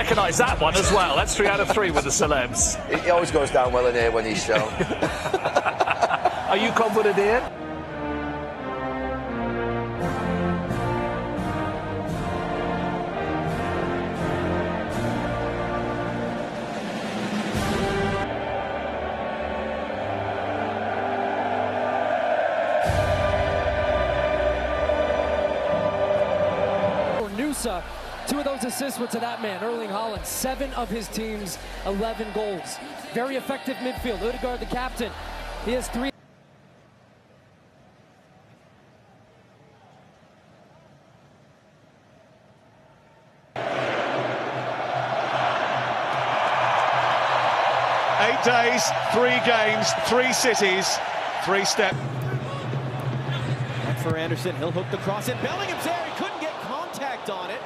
recognise that one as well. That's 3 out of 3 with the celebs. He always goes down well in here when he's shown. Are you confident, Ian? Two of those assists were to that man, Erling Haaland. 7 of his team's 11 goals. Very effective midfield. Odegaard, the captain, he has 3. Eight days, 3 games, 3 cities, 3 steps. For Anderson, he'll hook the cross in. Bellingham's there, he couldn't get contact on it.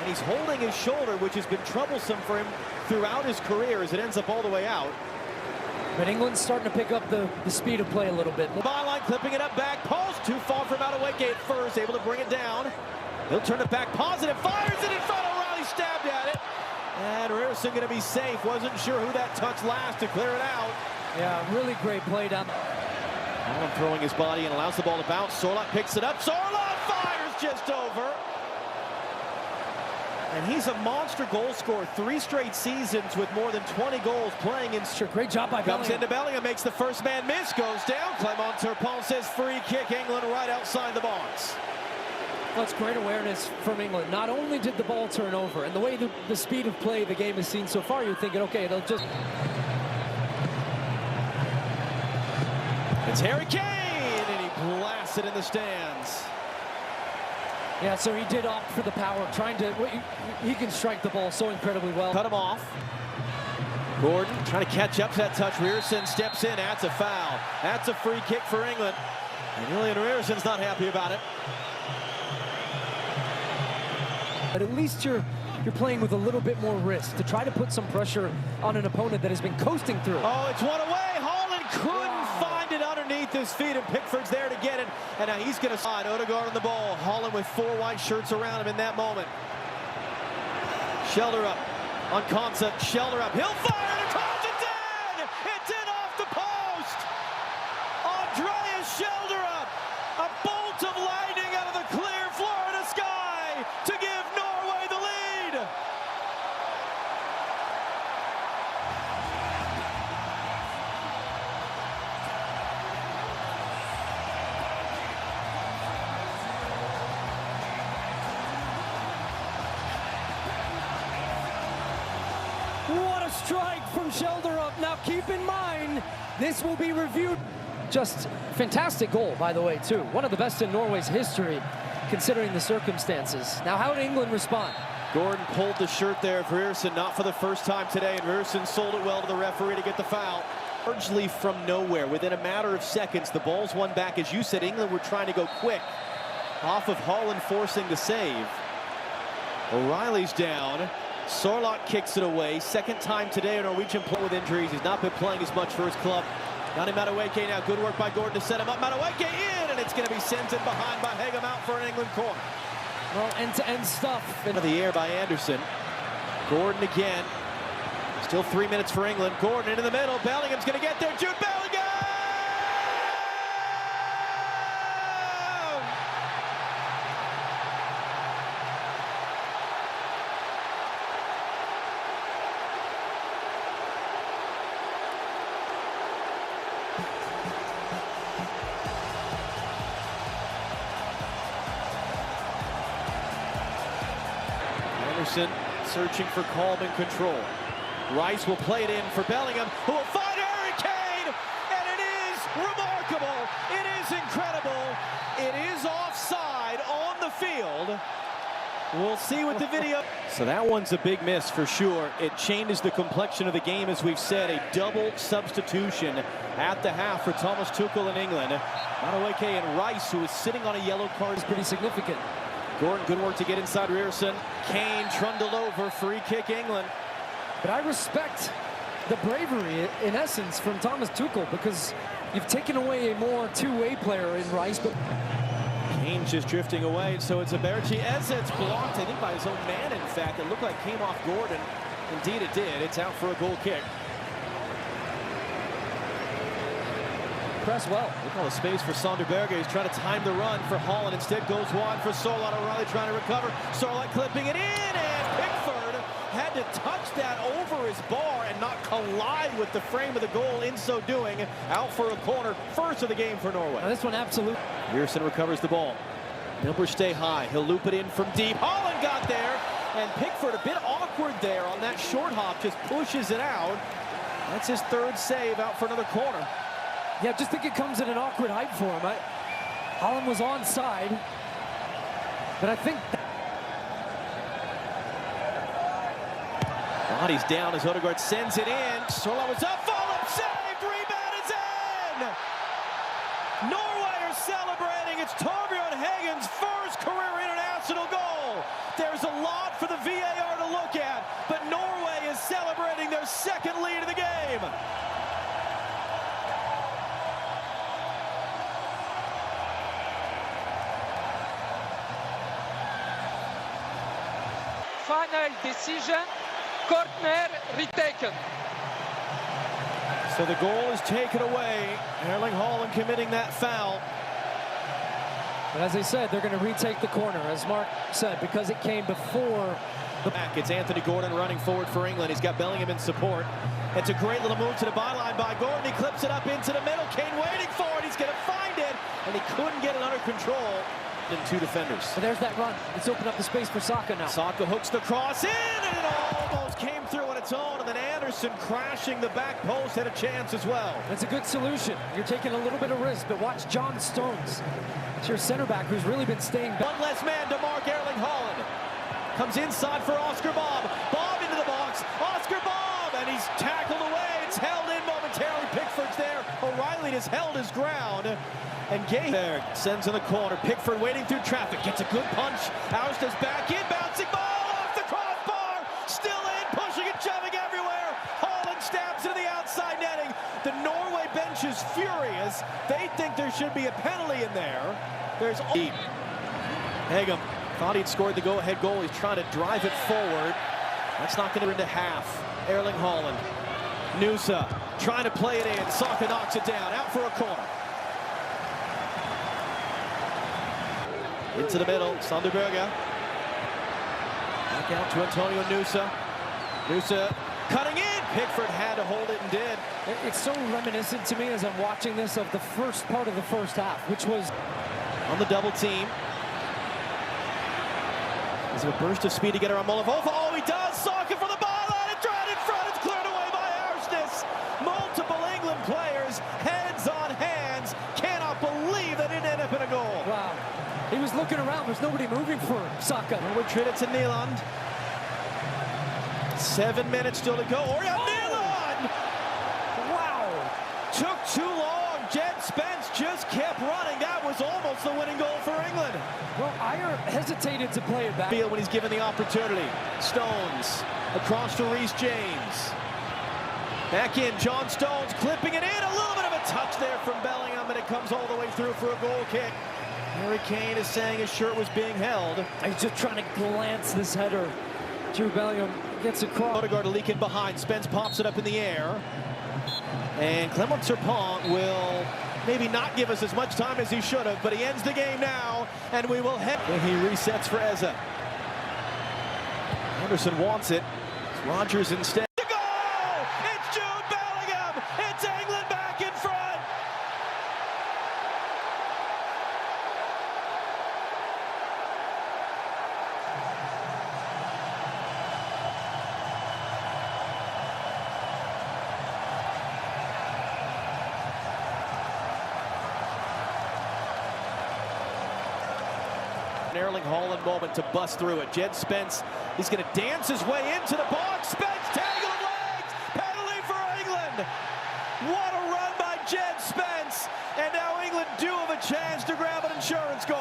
And he's holding his shoulder, which has been troublesome for him throughout his career as it ends up all the way out. But England's starting to pick up the speed of play a little bit. Byline clipping it up back post, too far from out of Wakefield first, able to bring it down. He'll turn it back positive, fires it in front of O'Reilly, stabbed at it. And Ryerson going to be safe. Wasn't sure who that touch last to clear it out. Yeah, really great play down. Allen throwing his body and allows the ball to bounce. Sorloth picks it up. Sorloth fires just over. And he's a monster goal scorer. 3 straight seasons with more than 20 goals playing in. Great job by Belingham. Comes into Belingham, makes the first man miss, goes down. Clement Turpin says free kick, England right outside the box. That's great awareness from England. Not only did the ball turn over, and the way the speed of play the game has seen so far, you're thinking, okay, they'll just... It's Harry Kane, and he blasts it in the stands. Yeah, so he did opt for the power, trying to... He can strike the ball so incredibly well. Cut him off. Gordon trying to catch up to that touch. Ryerson steps in, that's a foul. That's a free kick for England. And Julian Ryerson's not happy about it. But at least you're playing with a little bit more risk to try to put some pressure on an opponent that has been coasting through. Oh, it's one away. Haaland couldn't find it underneath his feet, and Pickford's there to get it. And now he's going to slide. Odegaard on the ball. Haaland with 4 white shirts around him in that moment. Shelder up on concept. Shelder up. He'll fire it across. It's in! It's in off the post! Andreas Shelder up. A bolt of lightning out of the clear Florida sky to give Norway the lead. What a strike from Shelderup. Now keep in mind, this will be reviewed. Just fantastic goal, by the way, too. One of the best in Norway's history, considering the circumstances. Now, how did England respond? Gordon pulled the shirt there of Ryerson, not for the first time today, and Ryerson sold it well to the referee to get the foul. Largely from nowhere. Within a matter of seconds, the ball's won back. As you said, England were trying to go quick. Off of Haaland forcing the save. O'Reilly's down. Sorloth kicks it away. Second time today a Norwegian player with injuries. He's not been playing as much for his club. Got him Madueke now. Good work by Gordon to set him up. Madueke in, and it's going to be sent in behind by Hegem out for an England corner. Well, end-to-end stuff. Into the air by Anderson. Gordon again. Still 3 minutes for England. Gordon into the middle. Bellingham's going to get there. Jude Bellingham! Anderson searching for calm and control. Rice will play it in for Bellingham, who will find Harry Kane, and it is remarkable. It is incredible. It is offside on the field. We'll see with the video. So that one's a big miss for sure. It changes the complexion of the game, as we've said. A double substitution at the half for Thomas Tuchel in England. Madueke and Rice, who is sitting on a yellow card, Is pretty significant. Gordon, good work to get inside Ryerson. Kane trundled over, free kick England. But I respect the bravery, in essence, from Thomas Tuchel, because you've taken away a more two-way player in Rice. But Kane's just drifting away, so it's Aberti Eze. It's blocked, I think, by his own man, in fact. It looked like it came off Gordon. Indeed it did. It's out for a goal kick. Press well. Look at all the space for Sonderberger. He's trying to time the run for Holland. Instead goes wide for Sorloth. O'Reilly trying to recover. Sorloth clipping it in, and Pickford had to touch that over his bar and not collide with the frame of the goal. In so doing, out for a corner. First of the game for Norway. Now this one absolutely. Pearson recovers the ball. Numbers stay high. He'll loop it in from deep. Holland got there, and Pickford a bit awkward there on that short hop. Just pushes it out. That's his third save, out for another corner. Yeah, just think it comes at an awkward height for him. Holland was onside, but I think body's down as Odegaard sends it in. Sorloth was up, follow-up saved, rebound is in! Norway are celebrating. It's Torbjørn Hagen's first career international goal. There's a lot for the VAR to look at, but Norway is celebrating their second lead of the game. Final decision, corner retaken. So the goal is taken away. Erling Haaland committing that foul. But as I said, they're going to retake the corner, as Mark said, because it came before the back. It's Anthony Gordon running forward for England. He's got Bellingham in support. It's a great little move to the byline by Gordon. He clips it up into the middle. Kane waiting for it. He's going to find it, and he couldn't get it under control. And two defenders. So there's that run. It's opened up the space for Saka now. Saka hooks the cross in, and it almost came through on its own. And then Anderson crashing the back post had a chance as well. That's a good solution. You're taking a little bit of risk, but watch John Stones. It's your center back who's really been staying back. One less man to mark Erling Haaland. Comes inside for Oscar Bob. Bob into the box. Oscar Bob, and he's tackled away. It's held in momentarily. Pickford's there. O'Reilly has held his ground. And Gay there sends in the corner. Pickford waiting through traffic. Gets a good punch. Austa's back in. Bouncing ball off the crossbar. Still in. Pushing and shoving everywhere. Haaland stabs into the outside netting. The Norway bench is furious. They think there should be a penalty in there. There's deep. Belingham thought he'd scored the go-ahead goal. He's trying to drive it forward. That's not going to into half. Erling Haaland. Nusa trying to play it in. Saka knocks it down. Out for a corner. Into the middle, Sonderberger. Back out to Antonio Nusa. Nusa cutting in. Pickford had to hold it and did. It's so reminiscent to me as I'm watching this of the first part of the first half, which was on the double team. Is it a burst of speed to get around Molavova? Oh, he does. Saka for the byline. It's right in front. It's cleared away by Arsnes. Multiple England players, heads on hands. Cannot believe that it ended up in a goal. Wow. He was looking around. There's nobody moving for Saka. We're treated to Nyland. 7 minutes still to go. Nyland! Wow. Took too long. Jed Spence just kept running. That was almost the winning goal for England. Well, Ayer hesitated to play it back. When he's given the opportunity. Stones across to Reece James. Back in, John Stones clipping it in. A little bit of a touch there from Bellingham, and it comes all the way through for a goal kick. Harry Kane is saying his shirt was being held. He's just trying to glance this header. Jude Bellingham gets across. Odegaard leaking behind. Spence pops it up in the air. And Clement Turpin will maybe not give us as much time as he should have, but he ends the game now, and we will head. He resets for Eze. Anderson wants it. It's Rodgers instead. The goal! It's Jude Bellingham! It's England back in front! An Erling Haaland moment to bust through it. Jed Spence, he's going to dance his way into the box. Spence, tangle of legs, penalty for England. What a run by Jed Spence. And now England do have a chance to grab an insurance goal.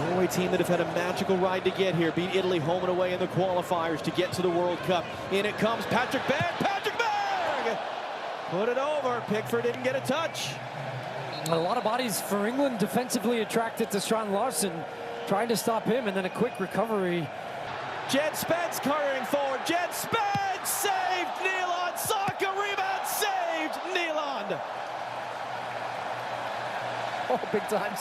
Norway team that have had a magical ride to get here. Beat Italy home and away in the qualifiers to get to the World Cup. In it comes Patrick Berg. Patrick Berg! Put it over. Pickford didn't get a touch. A lot of bodies for England defensively attracted to Strand Larsen, trying to stop him, and then a quick recovery. Jed Spence carrying forward. Jed Spence saved Nyland. Saka rebound saved Nyland. Oh, big time.